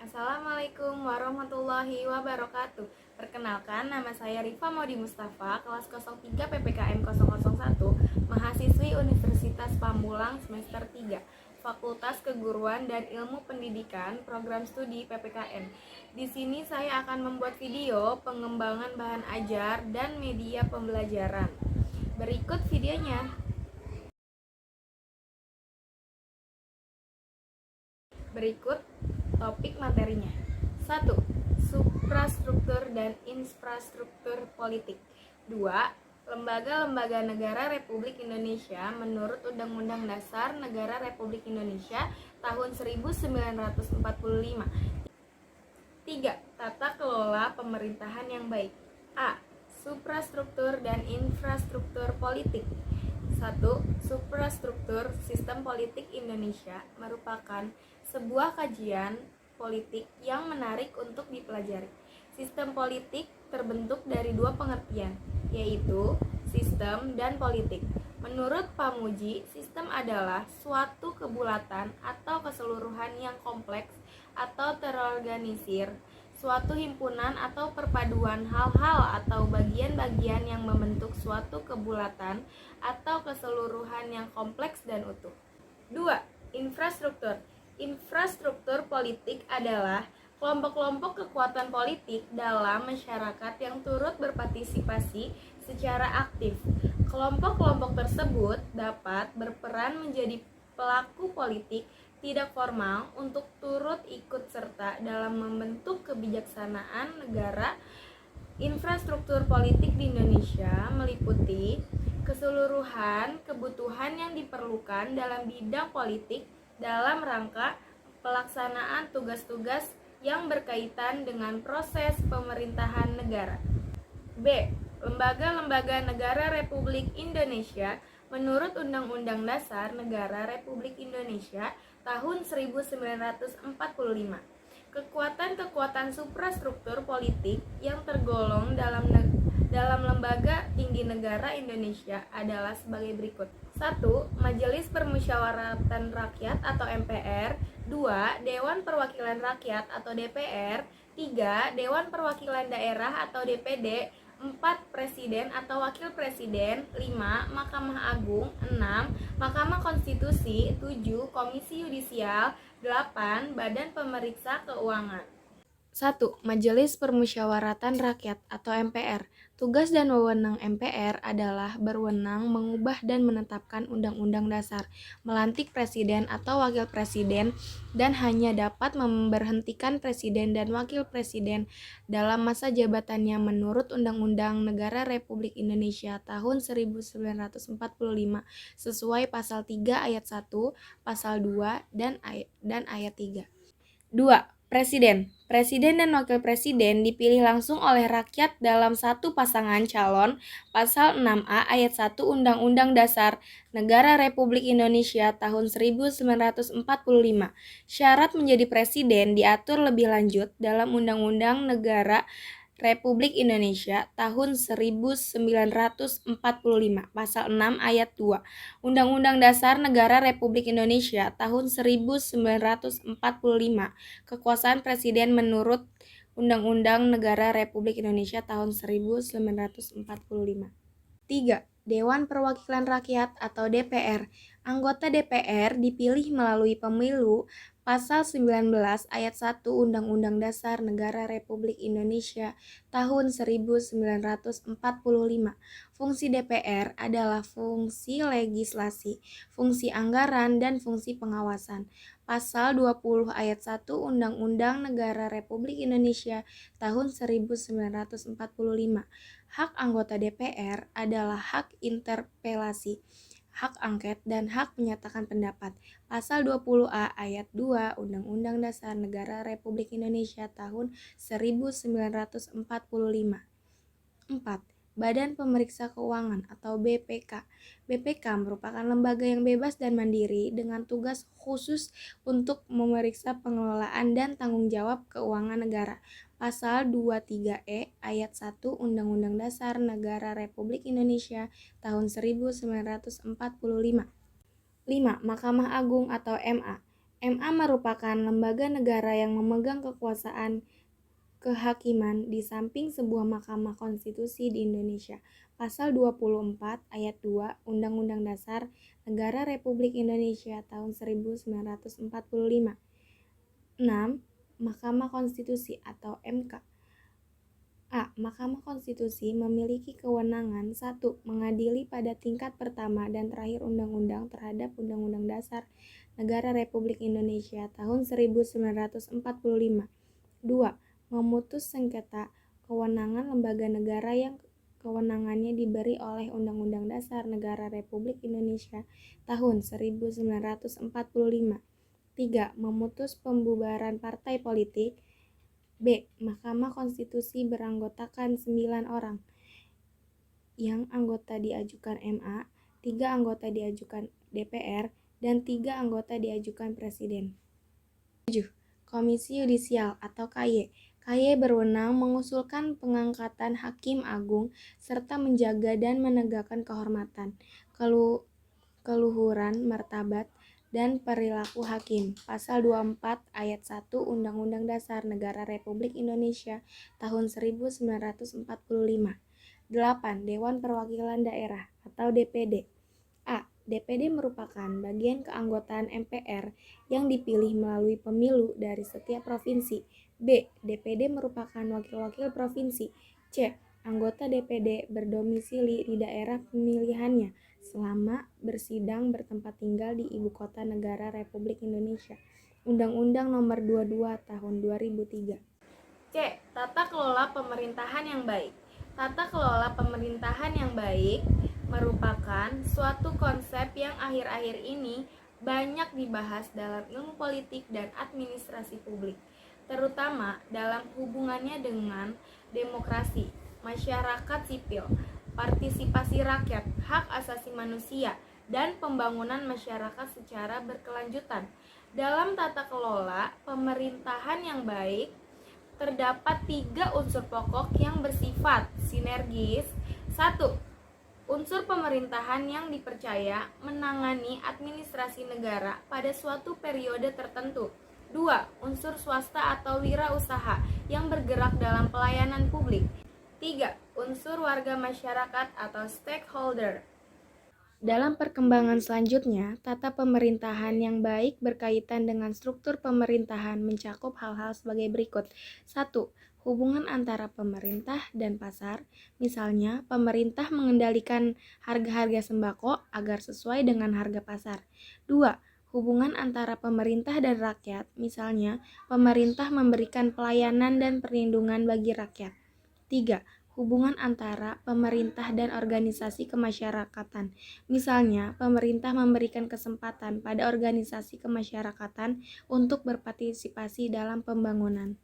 Assalamualaikum warahmatullahi wabarakatuh. Perkenalkan, nama saya Rifa Maudi Mustafa, kelas 03 PPKM 001, mahasiswi Universitas Pamulang semester 3, Fakultas Keguruan dan Ilmu Pendidikan, Program Studi PPKN. Di sini saya akan membuat video pengembangan bahan ajar dan media pembelajaran. Berikut videonya. Berikut topik materinya. 1. Suprastruktur dan infrastruktur politik. 2. Lembaga-lembaga negara Republik Indonesia menurut Undang-Undang Dasar Negara Republik Indonesia tahun 1945. 3. Tata kelola pemerintahan yang baik. A. Suprastruktur dan infrastruktur politik. 1. Suprastruktur sistem politik Indonesia merupakan sebuah kajian politik yang menarik untuk dipelajari. Sistem politik terbentuk dari dua pengertian, yaitu sistem dan politik. Menurut Pamuji, sistem adalah suatu kebulatan atau keseluruhan yang kompleks atau terorganisir, suatu himpunan atau perpaduan hal-hal atau bagian-bagian yang membentuk suatu kebulatan atau keseluruhan yang kompleks dan utuh. 2. Infrastruktur. Infrastruktur politik adalah kelompok-kelompok kekuatan politik dalam masyarakat yang turut berpartisipasi secara aktif. Kelompok-kelompok tersebut dapat berperan menjadi pelaku politik tidak formal untuk turut ikut serta dalam membentuk kebijaksanaan negara. Infrastruktur politik di Indonesia meliputi keseluruhan kebutuhan yang diperlukan dalam bidang politik dalam rangka pelaksanaan tugas-tugas yang berkaitan dengan proses pemerintahan negara. B. Lembaga-lembaga negara Republik Indonesia menurut Undang-Undang Dasar Negara Republik Indonesia tahun 1945. Kekuatan-kekuatan suprastruktur politik yang tergolong dalam lembaga tinggi negara Indonesia adalah sebagai berikut. 1. Majelis Permusyawaratan Rakyat atau MPR. 2. Dewan Perwakilan Rakyat atau DPR. 3. Dewan Perwakilan Daerah atau DPD. 4. Presiden atau Wakil Presiden. 5. Mahkamah Agung. 6. Mahkamah Konstitusi. 7. Komisi Yudisial. 8. Badan Pemeriksa Keuangan. 1. Majelis Permusyawaratan Rakyat atau MPR. Tugas dan wewenang MPR adalah berwenang mengubah dan menetapkan undang-undang dasar, melantik presiden atau wakil presiden, dan hanya dapat memberhentikan presiden dan wakil presiden dalam masa jabatannya menurut Undang-Undang Negara Republik Indonesia tahun 1945 sesuai pasal 3 ayat 1, pasal 2, dan ayat 3. 2. Presiden. Presiden dan wakil presiden dipilih langsung oleh rakyat dalam satu pasangan calon. Pasal 6A ayat 1 Undang-Undang Dasar Negara Republik Indonesia tahun 1945. Syarat menjadi presiden diatur lebih lanjut dalam Undang-Undang Negara Republik Indonesia tahun 1945, pasal 6 ayat 2. Undang-Undang Dasar Negara Republik Indonesia tahun 1945. Kekuasaan presiden menurut Undang-Undang Negara Republik Indonesia tahun 1945. 3. Dewan Perwakilan Rakyat atau DPR. Anggota DPR dipilih melalui pemilu. Pasal 19 ayat 1 Undang-Undang Dasar Negara Republik Indonesia tahun 1945. Fungsi DPR adalah fungsi legislasi, fungsi anggaran, dan fungsi pengawasan. Pasal 20 ayat 1 Undang-Undang Negara Republik Indonesia tahun 1945. Hak anggota DPR adalah hak interpelasi, hak angket, dan hak menyatakan pendapat. Pasal 20A ayat 2 Undang-Undang Dasar Negara Republik Indonesia tahun 1945. 4. Badan Pemeriksa Keuangan atau BPK. BPK merupakan lembaga yang bebas dan mandiri dengan tugas khusus untuk memeriksa pengelolaan dan tanggung jawab keuangan negara. Pasal 23E ayat 1 Undang-Undang Dasar Negara Republik Indonesia tahun 1945. 5. Mahkamah Agung atau MA. MA merupakan lembaga negara yang memegang kekuasaan kehakiman di samping sebuah Mahkamah Konstitusi di Indonesia. Pasal 24 ayat 2 Undang-Undang Dasar Negara Republik Indonesia tahun 1945. 6. Mahkamah Konstitusi atau MK. A. Mahkamah Konstitusi memiliki kewenangan 1. Mengadili pada tingkat pertama dan terakhir undang-undang terhadap Undang-Undang Dasar Negara Republik Indonesia tahun 1945. 2. Memutus sengketa kewenangan lembaga negara yang kewenangannya diberi oleh Undang-Undang Dasar Negara Republik Indonesia tahun 1945. 3. Memutus pembubaran partai politik. B. Mahkamah Konstitusi beranggotakan 9 orang, yang anggota diajukan MA, 3 anggota diajukan DPR, dan 3 anggota diajukan Presiden. 7. Komisi Yudisial atau KY. KY berwenang mengusulkan pengangkatan Hakim Agung serta menjaga dan menegakkan kehormatan, keluhuran, martabat, dan perilaku hakim. Pasal 24 ayat 1 Undang-Undang Dasar Negara Republik Indonesia tahun 1945. 8. Dewan Perwakilan Daerah atau DPD. A. DPD merupakan bagian keanggotaan MPR yang dipilih melalui pemilu dari setiap provinsi. B. DPD merupakan wakil-wakil provinsi. C. Anggota DPD berdomisili di daerah pemilihannya selama bersidang bertempat tinggal di Ibu Kota Negara Republik Indonesia. Undang-Undang Nomor 22 Tahun 2003. C. Tata kelola pemerintahan yang baik. Tata kelola pemerintahan yang baik merupakan suatu konsep yang akhir-akhir ini banyak dibahas dalam ilmu politik dan administrasi publik, terutama dalam hubungannya dengan demokrasi, masyarakat sipil, partisipasi rakyat, hak asasi manusia, dan pembangunan masyarakat secara berkelanjutan. Dalam tata kelola pemerintahan yang baik, terdapat 3 unsur pokok yang bersifat sinergis. 1. Unsur pemerintahan yang dipercaya menangani administrasi negara pada suatu periode tertentu. 2. Unsur swasta atau wirausaha yang bergerak dalam pelayanan publik. 3. Unsur warga masyarakat atau stakeholder. Dalam perkembangan selanjutnya, tata pemerintahan yang baik berkaitan dengan struktur pemerintahan mencakup hal-hal sebagai berikut. 1. Hubungan antara pemerintah dan pasar. Misalnya, pemerintah mengendalikan harga-harga sembako agar sesuai dengan harga pasar. 2. Hubungan antara pemerintah dan rakyat. Misalnya, pemerintah memberikan pelayanan dan perlindungan bagi rakyat. 3. Hubungan antara pemerintah dan organisasi kemasyarakatan. Misalnya, pemerintah memberikan kesempatan pada organisasi kemasyarakatan untuk berpartisipasi dalam pembangunan.